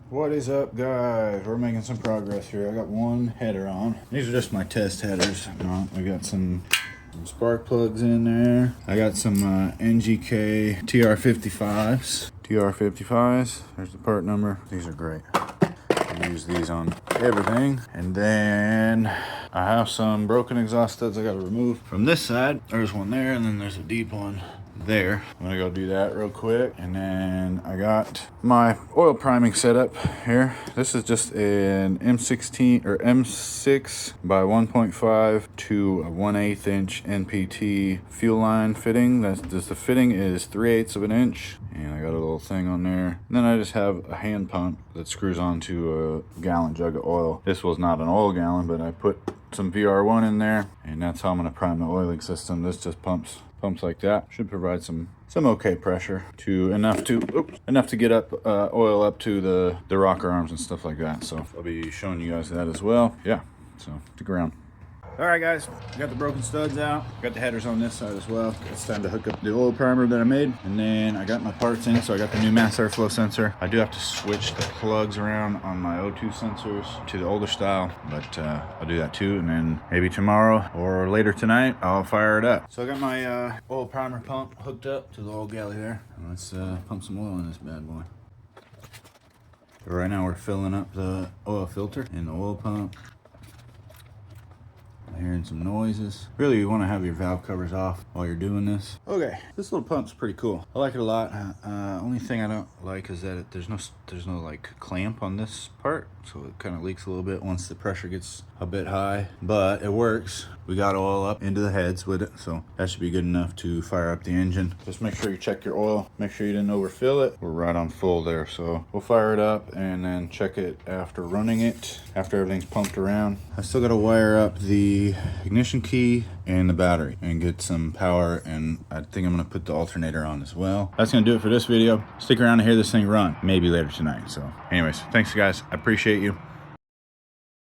What is up, guys? We're making some progress here. I got one header on. These are just my test headers. We got some spark plugs in there. I got some NGK TR55s. TR55s. There's the part number. These are great. I use these on everything. And then I have some broken exhaust studs I got to remove. From this side, there's one there, and then there's a deep one there. I'm gonna go do that real quick. And then I got my oil priming setup here. This is just an M16 or M6 by 1.5 to a 1/8 inch NPT fuel line fitting. The fitting is 3/8 of an inch. And I got a little thing on there. And then I just have a hand pump that screws onto a gallon jug of oil. This was not an oil gallon, but I put some VR1 in there, and that's how I'm gonna prime the oiling system. This just pumps like that. Should provide some okay pressure to enough to get up oil up to the rocker arms and stuff like that. So I'll be showing you guys that as well. Yeah, so stick around. All right, guys, got the broken studs out. Got the headers on this side as well. It's time to hook up the oil primer that I made. And then I got my parts in, so I got the new mass airflow sensor. I do have to switch the plugs around on my O2 sensors to the older style, but I'll do that too. And then maybe tomorrow or later tonight, I'll fire it up. So I got my oil primer pump hooked up to the oil galley there. And let's pump some oil in this bad boy. So right now we're filling up the oil filter in the oil pump. Hearing some noises. Really, you want to have your valve covers off while you're doing this. Okay, this little pump's pretty cool. I like it a lot. Only thing I don't like is that there's no like clamp on this part, so it kind of leaks a little bit once the pressure gets a bit high. But it works. We got oil up into the heads with it, so that should be good enough to fire up the engine. Just make sure you check your oil. Make sure you didn't overfill it. We're right on full there, so we'll fire it up and then check it after running it, after everything's pumped around. I still got to wire up the ignition key and the battery and get some power, and I think I'm gonna put the alternator on as well. That's gonna do it for this video. Stick around to hear this thing run, maybe later tonight. So anyways, thanks guys, I appreciate you.